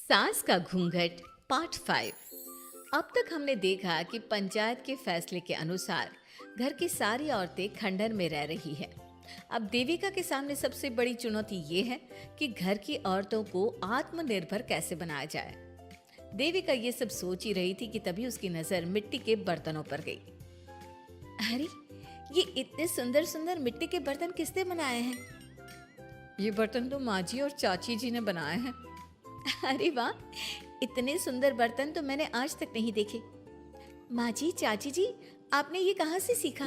सास का घूंघट पार्ट 5। अब तक हमने देखा कि पंचायत के फैसले के अनुसार घर की सारी औरतें खंडर में रह रही है। अब देविका के सामने सबसे बड़ी चुनौती ये है कि घर की औरतों को आत्मनिर्भर कैसे बनाया जाए। देविका ये सब सोच ही रही थी कि तभी उसकी नजर मिट्टी के बर्तनों पर गई। अरे, ये इतने सुंदर सुंदर मिट्टी के बर्तन किसने बनाए हैं? ये बर्तन तो माँ जी और चाची जी ने बनाए हैं। अरे वाह, इतने सुंदर बर्तन तो मैंने आज तक नहीं देखे। माँ जी, चाची जी, आपने ये कहाँ से सीखा?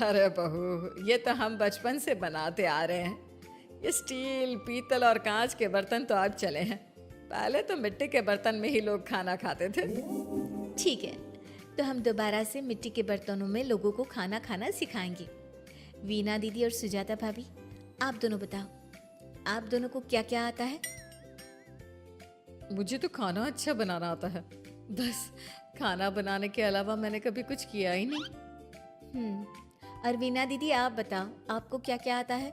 अरे बहू, ये तो हम बचपन से बनाते आ रहे हैं। ये स्टील, पीतल और कांच के बर्तन तो अब चले हैं। पहले तो मिट्टी के बर्तन में ही लोग खाना खाते थे। ठीक है, तो हम दोबारा से मिट्टी के बर्तनों में लोगों को खाना खाना सिखाएंगे। वीना दीदी और सुजाता भाभी, आप दोनों बताओ, आप दोनों को क्या क्या आता है? मुझे तो खाना अच्छा बनाना आता है। बस खाना बनाने के अलावा मैंने कभी कुछ किया ही नहीं। और वीना दीदी, आप बताओ, आपको क्या क्या आता है?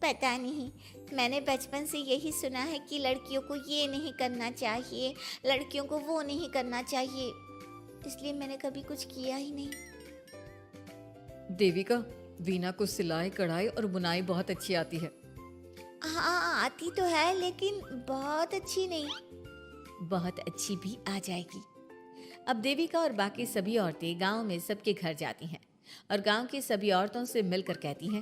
पता नहीं, मैंने बचपन से यही सुना है कि लड़कियों को ये नहीं करना चाहिए, लड़कियों को वो नहीं करना चाहिए, इसलिए मैंने कभी कुछ किया ही नहीं। देविका, वीना को सिलाई, कढ़ाई और बुनाई बहुत अच्छी आती है। हाँ, आती तो है लेकिन बहुत अच्छी नहीं। बहुत अच्छी भी आ जाएगी। अब देविका और बाकी सभी औरतें गांव में सबके घर जाती हैं और गांव की सभी औरतों से मिलकर कहती हैं,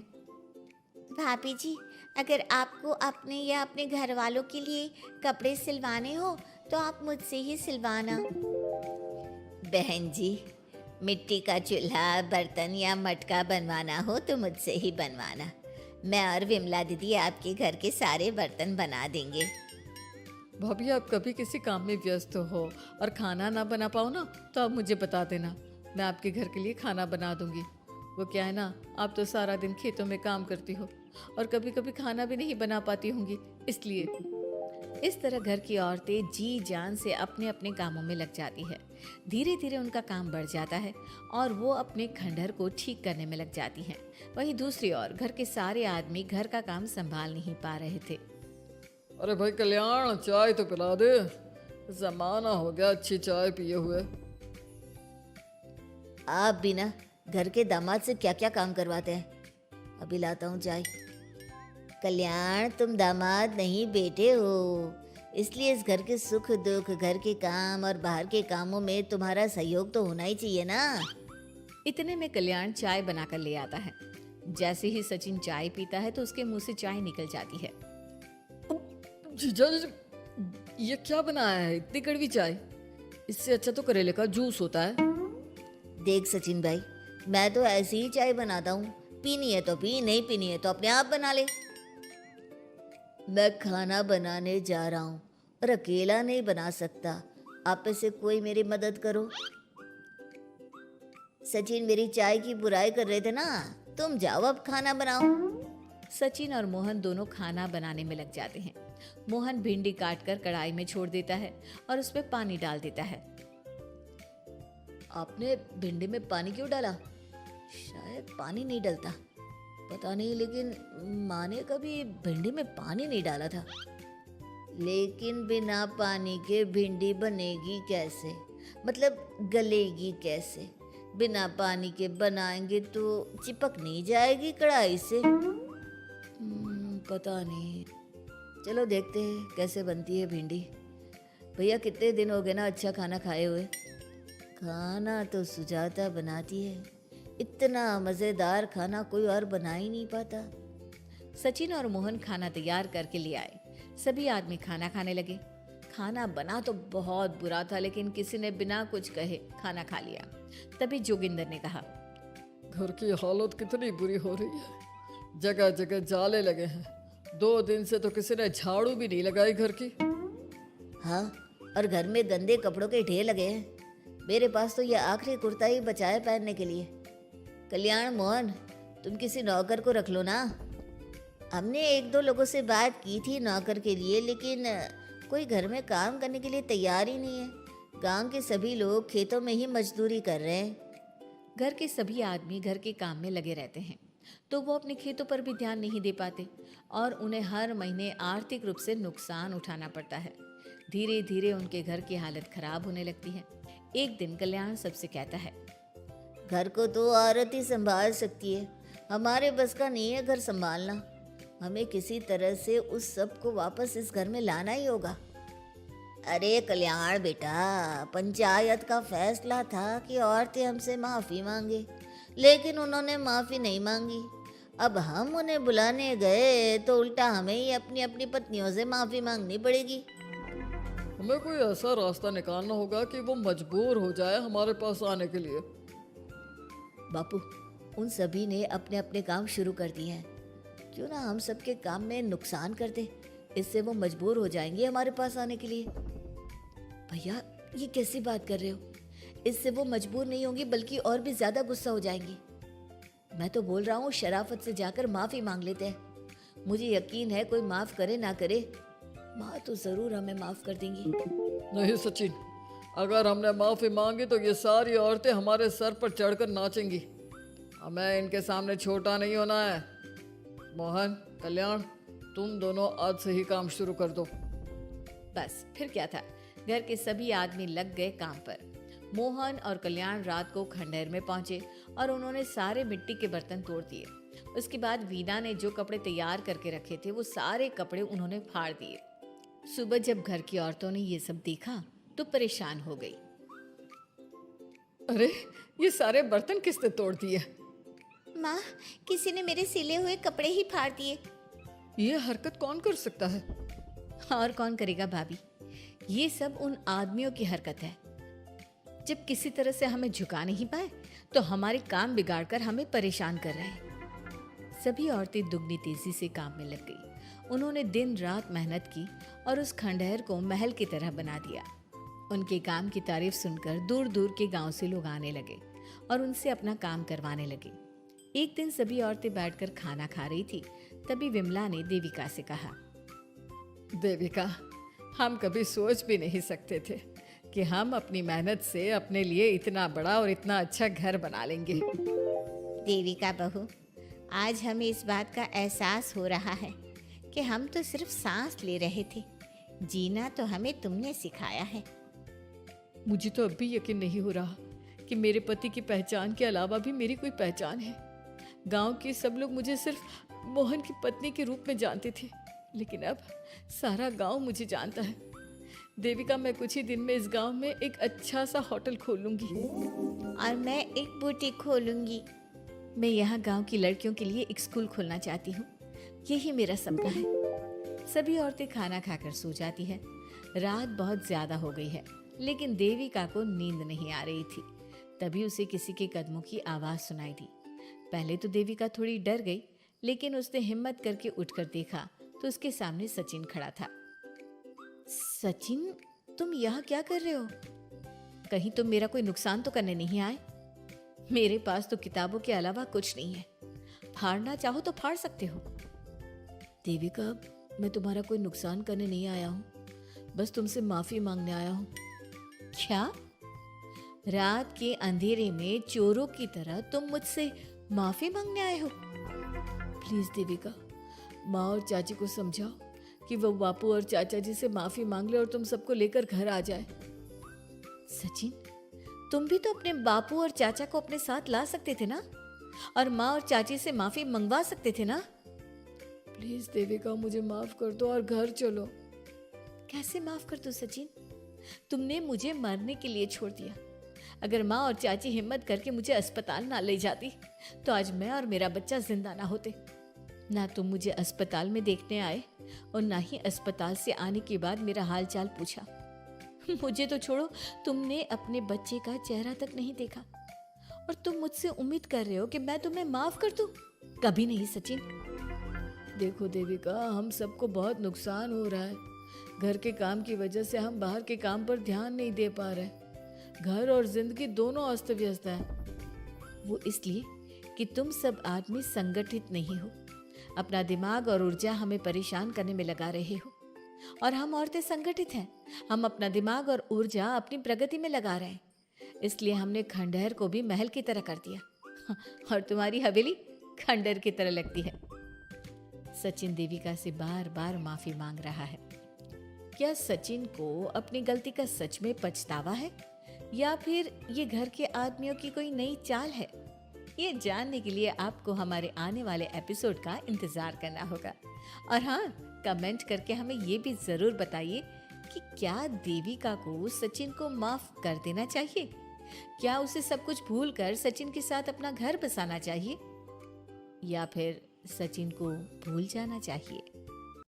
भाभी जी, अगर आपको अपने या अपने घर वालों के लिए कपड़े सिलवाने हो तो आप मुझसे ही सिलवाना। बहन जी, मिट्टी का चूल्हा, बर्तन या मटका बनवाना हो तो मुझसे ही बनवाना। मैं और विमला दीदी आपके घर के सारे बर्तन बना देंगे। भाभी, आप कभी किसी काम में व्यस्त हो और खाना ना बना पाओ ना, तो आप मुझे बता देना, मैं आपके घर के लिए खाना बना दूंगी। वो क्या है ना, आप तो सारा दिन खेतों में काम करती हो और कभी कभी खाना भी नहीं बना पाती होंगी, इसलिए। इस तरह घर की औरतें जी जान से अपने अपने कामों में लग जाती है। धीरे धीरे उनका काम बढ़ जाता है और वो अपने खंडहर को ठीक करने में लग जाती हैं। वहीं दूसरी ओर घर के सारे आदमी घर का काम संभाल नहीं पा रहे थे। अरे भाई कल्याण, चाय तो पिला दे। जमाना हो गया अच्छी चाय पिए हुए। आप बिना घर के दामाद से क्या क्या काम करवाते हैं? अभी लाता हूँ चाय। कल्याण, तुम दामाद नहीं बेटे हो, इसलिए इस घर के सुख दुख, घर के काम और बाहर के कामों में तुम्हारा सहयोग तो होना ही चाहिए ना। इतने में कल्याण चाय बनाकर ले आता है। जैसे ही सचिन चाय पीता है तो उसके मुंह से चाय निकल जाती है। जीजा जी, ये क्या बनाया है? इतनी कड़वी चाय। इससे अच्छा तो करेले का जूस होता है। देख सचिन भाई, मैं तो ऐसी ही चाय बनाता हूँ, पीनी है तो पी, नहीं पीनी है तो अपने आप बना ले। मैं खाना बनाने जा रहा हूँ और अकेला नहीं बना सकता, आप में से कोई मेरी मदद करो। सचिन मेरी चाय की बुराई कर रहे थे ना, तुम जाओ अब खाना बनाओ। सचिन और मोहन दोनों खाना बनाने में लग जाते हैं। मोहन भिंडी काटकर कढ़ाई में छोड़ देता है और उसमें पानी डाल देता है। आपने भिंडी में पानी क्यों डाला? शायद पानी नहीं डलता, पता नहीं, लेकिन माँ ने कभी भिंडी में पानी नहीं डाला था। लेकिन बिना पानी के भिंडी बनेगी कैसे? मतलब गलेगी कैसे? बिना पानी के बनाएंगे तो चिपक नहीं जाएगी कढ़ाई से? पता नहीं, चलो देखते हैं कैसे बनती है भिंडी। भैया, कितने दिन हो गए ना अच्छा खाना खाए हुए। खाना तो सुजाता बनाती है, इतना मज़ेदार खाना कोई और बना ही नहीं पाता। सचिन और मोहन खाना तैयार करके ले आए। सभी आदमी खाना खाने लगे। खाना बना तो बहुत बुरा था, लेकिन किसी ने बिना कुछ कहे खाना खा लिया। तभी जोगिंदर ने कहा, घर की हालत कितनी बुरी हो रही है, जगह जगह जाले लगे हैं। 2 दिन से तो किसी ने झाड़ू भी नहीं लगाई घर की। हाँ, और घर में गंदे कपड़ों के ढेर लगे हैं। मेरे पास तो ये आखिरी कुर्ता ही बचा है पहनने के लिए। कल्याण, मोहन, तुम किसी नौकर को रख लो ना। हमने 1-2 लोगों से बात की थी नौकर के लिए, लेकिन कोई घर में काम करने के लिए तैयार ही नहीं है। गांव के सभी लोग खेतों में ही मजदूरी कर रहे हैं। घर के सभी आदमी घर के काम में लगे रहते हैं तो वो अपने खेतों पर भी ध्यान नहीं दे पाते और उन्हें हर महीने आर्थिक रूप से नुकसान उठाना पड़ता है। धीरे धीरे उनके घर की हालत खराब होने लगती है। एक दिन कल्याण सबसे कहता है, घर को तो औरत ही संभाल सकती है, हमारे बस का नहीं है घर संभालना। हमें किसी तरह से उस सब को वापस इस घर में लाना ही होगा। अरे कल्याण बेटा, पंचायत का फैसला था कि औरतें हमसे माफ़ी मांगे, लेकिन उन्होंने माफ़ी नहीं मांगी। अब हम उन्हें बुलाने गए तो उल्टा हमें ही अपनी अपनी पत्नियों से माफ़ी मांगनी पड़ेगी। हमें कोई ऐसा रास्ता निकालना होगा कि वो मजबूर हो जाए हमारे पास आने के लिए। बापू, उन सभी ने अपने अपने काम शुरू कर दिए हैं, क्यों ना हम सबके काम में नुकसान कर दे, इससे वो मजबूर हो जाएंगे हमारे पास आने के लिए। भैया, ये कैसी बात कर रहे हो? इससे वो मजबूर नहीं होंगी बल्कि और भी ज्यादा गुस्सा हो जाएंगी। मैं तो बोल रहा हूँ शराफत से जाकर माफी मांग लेते हैं। मुझे यकीन है कोई माफ करे ना करे, माँ तो जरूर हमें माफ कर देंगी। नहीं सचिन, अगर हमने माफ़ी मांगी तो ये सारी औरतें हमारे सर पर चढ़कर नाचेंगी। हमें इनके सामने छोटा नहीं होना है। मोहन, कल्याण, तुम दोनों आज से ही काम शुरू कर दो। बस फिर क्या था, घर के सभी आदमी लग गए काम पर। मोहन और कल्याण रात को खंडहर में पहुंचे और उन्होंने सारे मिट्टी के बर्तन तोड़ दिए। उसके बाद वीना ने जो कपड़े तैयार करके रखे थे वो सारे कपड़े उन्होंने फाड़ दिए। सुबह जब घर की औरतों ने ये सब देखा तो परेशान हो गई। अरे, ये सारे बर्तन किसने तोड़ दिए? माँ, किसी ने मेरे सिले हुए कपड़े ही फाड़ दिए। ये हरकत कौन कर सकता है? और कौन करेगा भाभी, ये सब उन आदमियों की हरकत है। जब किसी तरह से हमें झुका नहीं पाए तो हमारे काम बिगाड़कर हमें परेशान कर रहे हैं। सभी औरतें दुगनी तेजी से काम में लग गई। उन्होंने दिन रात मेहनत की और उस खंडहर को महल की तरह बना दिया। उनके काम की तारीफ सुनकर दूर दूर के गांव से लोग आने लगे और उनसे अपना काम करवाने लगे। एक दिन सभी औरतें बैठकर खाना खा रही थी, तभी विमला ने देविका से कहा, देविका, हम कभी सोच भी नहीं सकते थे कि हम अपनी मेहनत से अपने लिए इतना बड़ा और इतना अच्छा घर बना लेंगे। देविका बहू, आज हमें इस बात का एहसास हो रहा है कि हम तो सिर्फ सांस ले रहे थे, जीना तो हमें तुमने सिखाया है। मुझे तो अब भी यकीन नहीं हो रहा कि मेरे पति की पहचान के अलावा भी मेरी कोई पहचान है। गांव के सब लोग मुझे सिर्फ मोहन की पत्नी के रूप में जानते थे, लेकिन अब सारा गांव मुझे जानता है। देविका, मैं कुछ ही दिन में इस गांव में एक अच्छा सा होटल खोलूंगी और मैं एक बुटीक खोलूंगी। मैं यहाँ गांव की लड़कियों के लिए एक स्कूल खोलना चाहती हूँ, यही मेरा सपना है। सभी औरतें खाना खाकर सो जाती है। रात बहुत ज्यादा हो गई है, लेकिन देविका को नींद नहीं आ रही थी। तभी उसे किसी के कदमों की आवाज सुनाई दी। पहले तो देविका थोड़ी डर गई, लेकिन उसने हिम्मत करके उठकर देखा तो उसके सामने सचिन खड़ा था। सचिन, तुम यहाँ क्या कर रहे हो? कहीं तुम मेरा कोई नुकसान तो करने नहीं आए? मेरे पास तो किताबों के अलावा कुछ नहीं है, फाड़ना चाहो तो फाड़ सकते हो। देविका, मैं तुम्हारा कोई नुकसान करने नहीं आया हूँ, बस तुमसे माफी मांगने आया हूँ। क्या? रात के अंधेरे में चोरों की तरह तुम मुझसे माफी मांगने आए हो? प्लीज देविका, माँ और चाची को समझाओ कि वो बापू और चाचा जी से माफी मांग ले और तुम सबको लेकर घर आ जाए। सचिन, तुम भी तो अपने बापू और चाचा को अपने साथ ला सकते थे ना, और माँ और चाची से माफी मंगवा सकते थे ना। प्लीज देविका, मुझे माफ कर दो और घर चलो। कैसे माफ कर दो सचिन? तुमने मुझे मरने के लिए छोड़ दिया। अगर माँ और चाची हिम्मत करके मुझे अस्पताल ना ले जाती तो आज मैं और मेरा बच्चा जिंदा ना होते। ना तुम मुझे अस्पताल में देखने आए और ना ही अस्पताल से आने के बाद मेरा हाल चाल पूछा। मुझे तो छोड़ो, तुमने अपने बच्चे का चेहरा तक नहीं देखा और तुम मुझसे उम्मीद कर रहे हो कि मैं तुम्हें माफ कर दूं? कभी नहीं सचिन। देखो देविका, हम सबको बहुत नुकसान हो रहा है। घर के काम की वजह से हम बाहर के काम पर ध्यान नहीं दे पा रहे। घर और जिंदगी दोनों अस्त व्यस्त है। वो इसलिए कि तुम सब आदमी संगठित नहीं हो। अपना दिमाग और ऊर्जा हमें परेशान करने में लगा रहे हो, और हम औरतें संगठित हैं। हम अपना दिमाग और ऊर्जा अपनी प्रगति में लगा रहे हैं। इसलिए हमने खंडहर को भी महल की तरह कर दिया और तुम्हारी हवेली खंडर की तरह लगती है। सचिन देविका से बार बार माफी मांग रहा है। क्या सचिन को अपनी गलती का सच में पछतावा है या फिर ये घर के आदमियों की कोई नई चाल है? ये जानने के लिए आपको हमारे आने वाले एपिसोड का इंतजार करना होगा। और हाँ, कमेंट करके हमें ये भी जरूर बताइए कि क्या देविका को सचिन को माफ कर देना चाहिए? क्या उसे सब कुछ भूल कर सचिन के साथ अपना घर बसाना चाहिए या फिर सचिन को भूल जाना चाहिए?